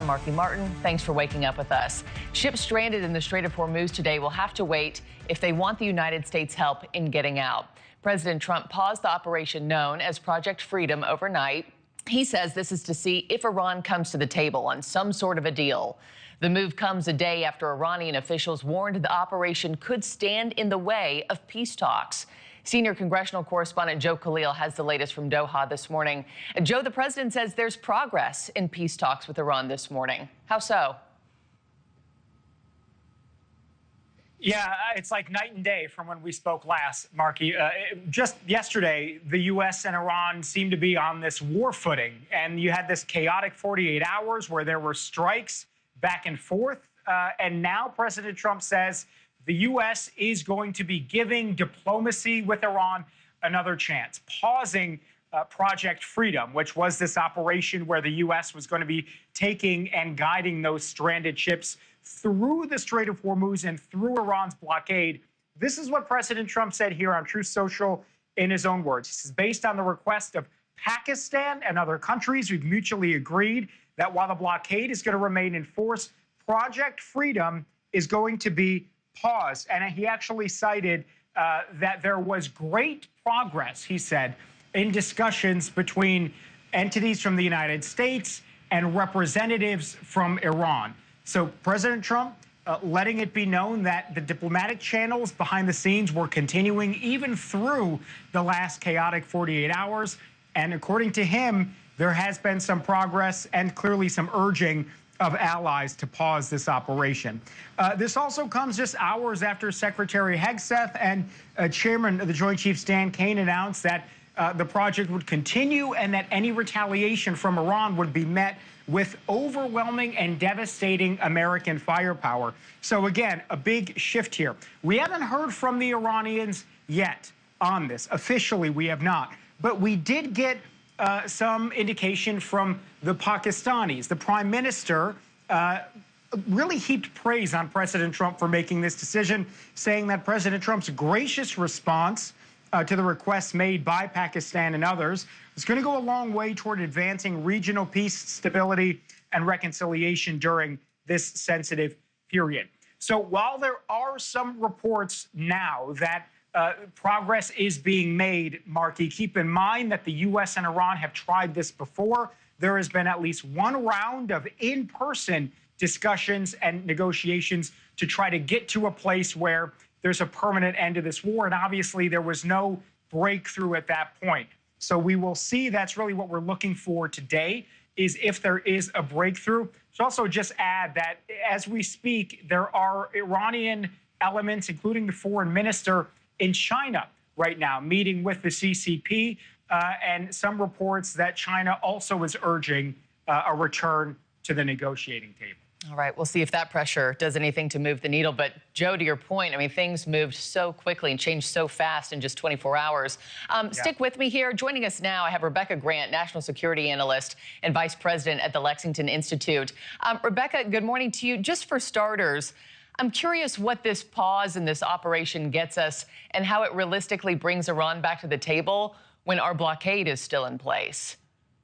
Marky Martin. Thanks for waking up with us. Ships stranded in the Strait of Hormuz today will have to wait if they want the United States' help in getting out. President Trump paused the operation known as Project Freedom overnight. He says this is to see if Iran comes to the table on some sort of a deal. The move comes a day after Iranian officials warned the operation could stand in the way of peace talks. Senior congressional correspondent Joe Khalil has the latest from Doha this morning. Joe, the president says there's progress in peace talks with Iran this morning. How so? Yeah, it's like night and day from when we spoke last, Marky. Just yesterday, the U.S. and Iran seemed to be on this war footing, and you had this chaotic 48 hours where there were strikes back and forth, and now President Trump says the U.S. is going to be giving diplomacy with Iran another chance, pausing Project Freedom, which was this operation where the U.S. was going to be taking and guiding those stranded ships through the Strait of Hormuz and through Iran's blockade. This is what President Trump said here on Truth Social in his own words. He says, based on the request of Pakistan and other countries, we've mutually agreed that while the blockade is going to remain in force, Project Freedom is going to be paused. And he actually cited that there was great progress, he said, in discussions between entities from the United States and representatives from Iran. So President Trump letting it be known that the diplomatic channels behind the scenes were continuing even through the last chaotic 48 hours. And according to him, there has been some progress and clearly some urging of allies to pause this operation. This also comes just hours after Secretary Hegseth and Chairman of the Joint Chiefs Dan Kane announced that the project would continue and that any retaliation from Iran would be met with overwhelming and devastating American firepower. So again, a big shift here. We haven't heard from the Iranians yet on this. Officially, we have not. But we did get some indication from the Pakistanis. The prime minister really heaped praise on President Trump for making this decision, saying that President Trump's gracious response to the requests made by Pakistan and others is going to go a long way toward advancing regional peace, stability, and reconciliation during this sensitive period. So while there are some reports now that progress is being made, Marky, keep in mind that the U.S. and Iran have tried this before. There has been at least one round of in-person discussions and negotiations to try to get to a place where there's a permanent end to this war. And obviously, there was no breakthrough at that point. So we will see. That's really what we're looking for today, is if there is a breakthrough. So also just add that as we speak, there are Iranian elements, including the foreign minister, in China right now, meeting with the CCP, and some reports that China also is urging a return to the negotiating table. All right, we'll see if that pressure does anything to move the needle. But Joe, to your point, I mean, things moved so quickly and changed so fast in just 24 hours. Stick with me here. Joining us now, I have Rebecca Grant, national security analyst and vice president at the Lexington Institute. Rebecca, good morning to you. Just for starters, I'm curious what this pause in this operation gets us and how it realistically brings Iran back to the table when our blockade is still in place.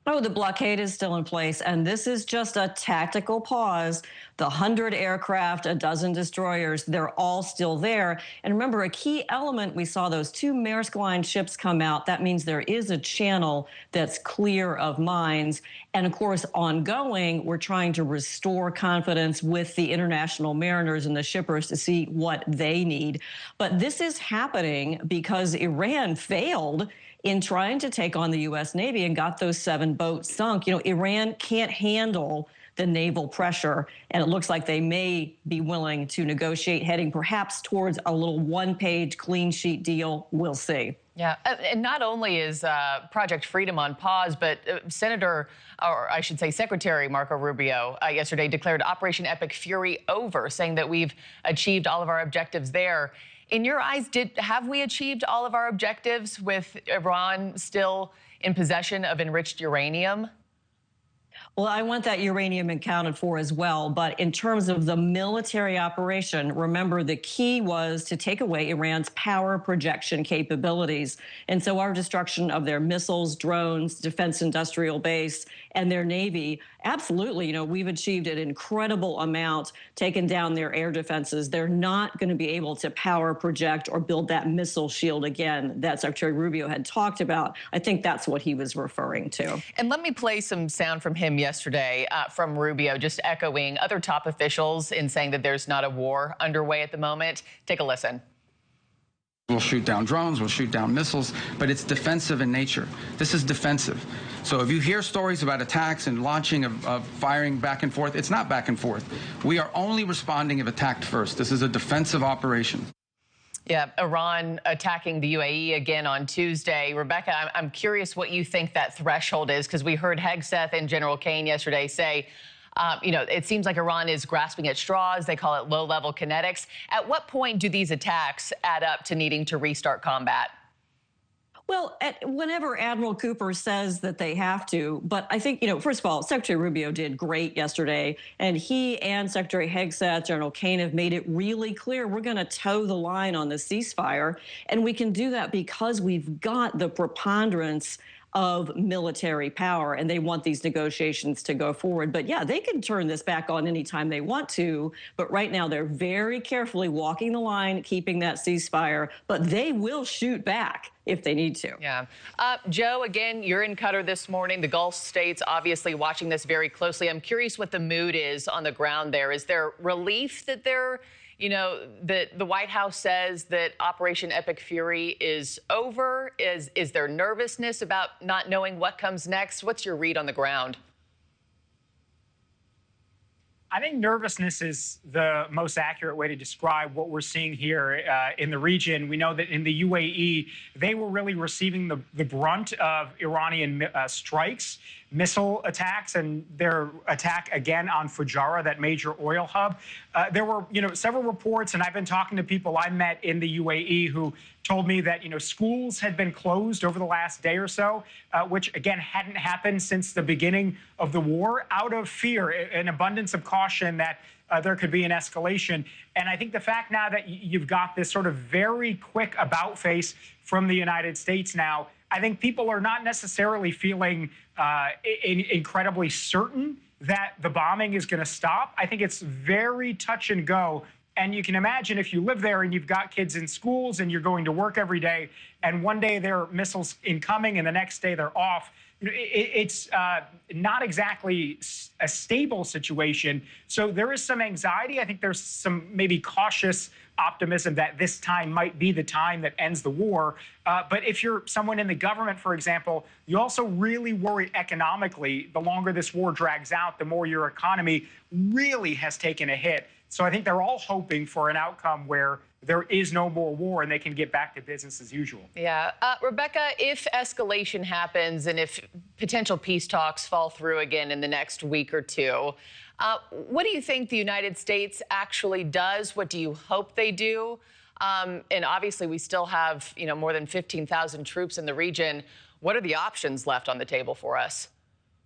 Oh, the blockade is still in place, and this is just a tactical pause. The 100 aircraft, a dozen destroyers, they're all still there. And remember, a key element, we saw those 2 Maersk Line ships come out. That means there is a channel that's clear of mines. And of course, ongoing, we're trying to restore confidence with the international mariners and the shippers to see what they need. But this is happening because Iran failed in trying to take on the U.S. Navy and got those 7 boats sunk. You know, Iran can't handle the naval pressure, and it looks like they may be willing to negotiate, heading perhaps towards a little one-page clean sheet deal. We'll see. Yeah, and not only is Project Freedom on pause, but Senator, or I should say Secretary Marco Rubio yesterday declared Operation Epic Fury over, saying that we've achieved all of our objectives there. In your eyes, have we achieved all of our objectives with Iran still in possession of enriched uranium? Well, I want that uranium accounted for as well. But in terms of the military operation, remember the key was to take away Iran's power projection capabilities. And so our destruction of their missiles, drones, defense industrial base, and their Navy, absolutely, we've achieved an incredible amount, taken down their air defenses. They're not going to be able to power, project, or build that missile shield again that Secretary Rubio had talked about. I think that's what he was referring to. And let me play some sound from him yesterday from Rubio, just echoing other top officials in saying that there's not a war underway at the moment. Take a listen. We'll shoot down drones, we'll shoot down missiles, but it's defensive in nature. This is defensive. So if you hear stories about attacks and launching of firing back and forth, it's not back and forth. We are only responding if attacked first. This is a defensive operation. Yeah, Iran attacking the UAE again on Tuesday. Rebecca, I'm curious what you think that threshold is, because we heard Hegseth and General Kane yesterday say, it seems like Iran is grasping at straws. They call it low-level kinetics. At what point do these attacks add up to needing to restart combat? Well, whenever Admiral Cooper says that they have to, but I think, first of all, Secretary Rubio did great yesterday, and he and Secretary Hegseth, General Kane have made it really clear we're going to toe the line on the ceasefire, and we can do that because we've got the preponderance of military power, and they want these negotiations to go forward. But yeah, they can turn this back on anytime they want to, but right now they're very carefully walking the line, keeping that ceasefire, but they will shoot back if they need to. Yeah. Joe, again, you're in Qatar this morning. The Gulf states obviously watching this very closely. I'm curious what the mood is on the ground there. Is there relief that they're that the White House says that Operation Epic Fury is over? Is there nervousness about not knowing what comes next? What's your read on the ground? I think nervousness is the most accurate way to describe what we're seeing here in the region. We know that in the UAE, they were really receiving the brunt of Iranian strikes, missile attacks, and their attack again on Fujairah, that major oil hub. There were, several reports, and I've been talking to people I met in the UAE who told me that, schools had been closed over the last day or so, which, again, hadn't happened since the beginning of the war, out of fear, an abundance of caution that there could be an escalation. And I think the fact now that you've got this sort of very quick about face from the United States now, I think people are not necessarily feeling incredibly certain that the bombing is going to stop. I think it's very touch and go. And you can imagine if you live there and you've got kids in schools and you're going to work every day, and one day there are missiles incoming and the next day they're off, it's not exactly a stable situation. So there is some anxiety. I think there's some maybe cautious optimism that this time might be the time that ends the war. But if you're someone in the government, for example, you also really worry economically. The longer this war drags out, the more your economy really has taken a hit. So I think they're all hoping for an outcome where there is no more war and they can get back to business as usual. Yeah. Rebecca, if escalation happens and if potential peace talks fall through again in the next week or two, what do you think the United States actually does? What do you hope they do? And obviously, we still have, more than 15,000 troops in the region. What are the options left on the table for us?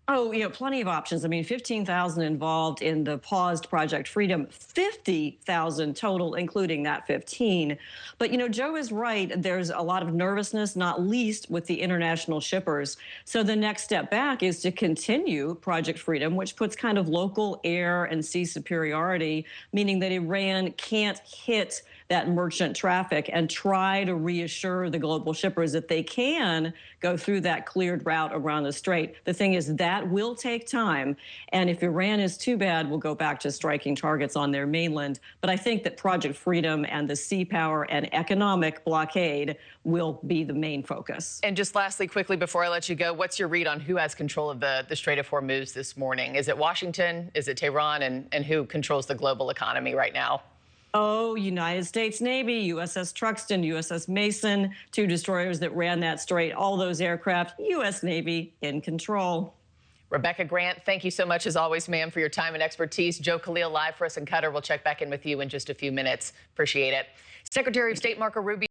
Oh, plenty of options. I mean, 15,000 involved in the paused Project Freedom, 50,000 total, including that 15. But, Joe is right. There's a lot of nervousness, not least with the international shippers. So the next step back is to continue Project Freedom, which puts kind of local air and sea superiority, meaning that Iran can't hit that merchant traffic, and try to reassure the global shippers that they can go through that cleared route around the strait. The thing is, that will take time. And if Iran is too bad, we'll go back to striking targets on their mainland. But I think that Project Freedom and the sea power and economic blockade will be the main focus. And just lastly, quickly, before I let you go, what's your read on who has control of the Strait of Hormuz this morning? Is it Washington? Is it Tehran? And who controls the global economy right now? Oh, United States Navy, USS Truxtun, USS Mason, 2 destroyers that ran that strait, all those aircraft, U.S. Navy in control. Rebecca Grant, thank you so much, as always, ma'am, for your time and expertise. Joe Khalil live for us in Qatar. We'll check back in with you in just a few minutes. Appreciate it. Secretary of State Marco Rubio.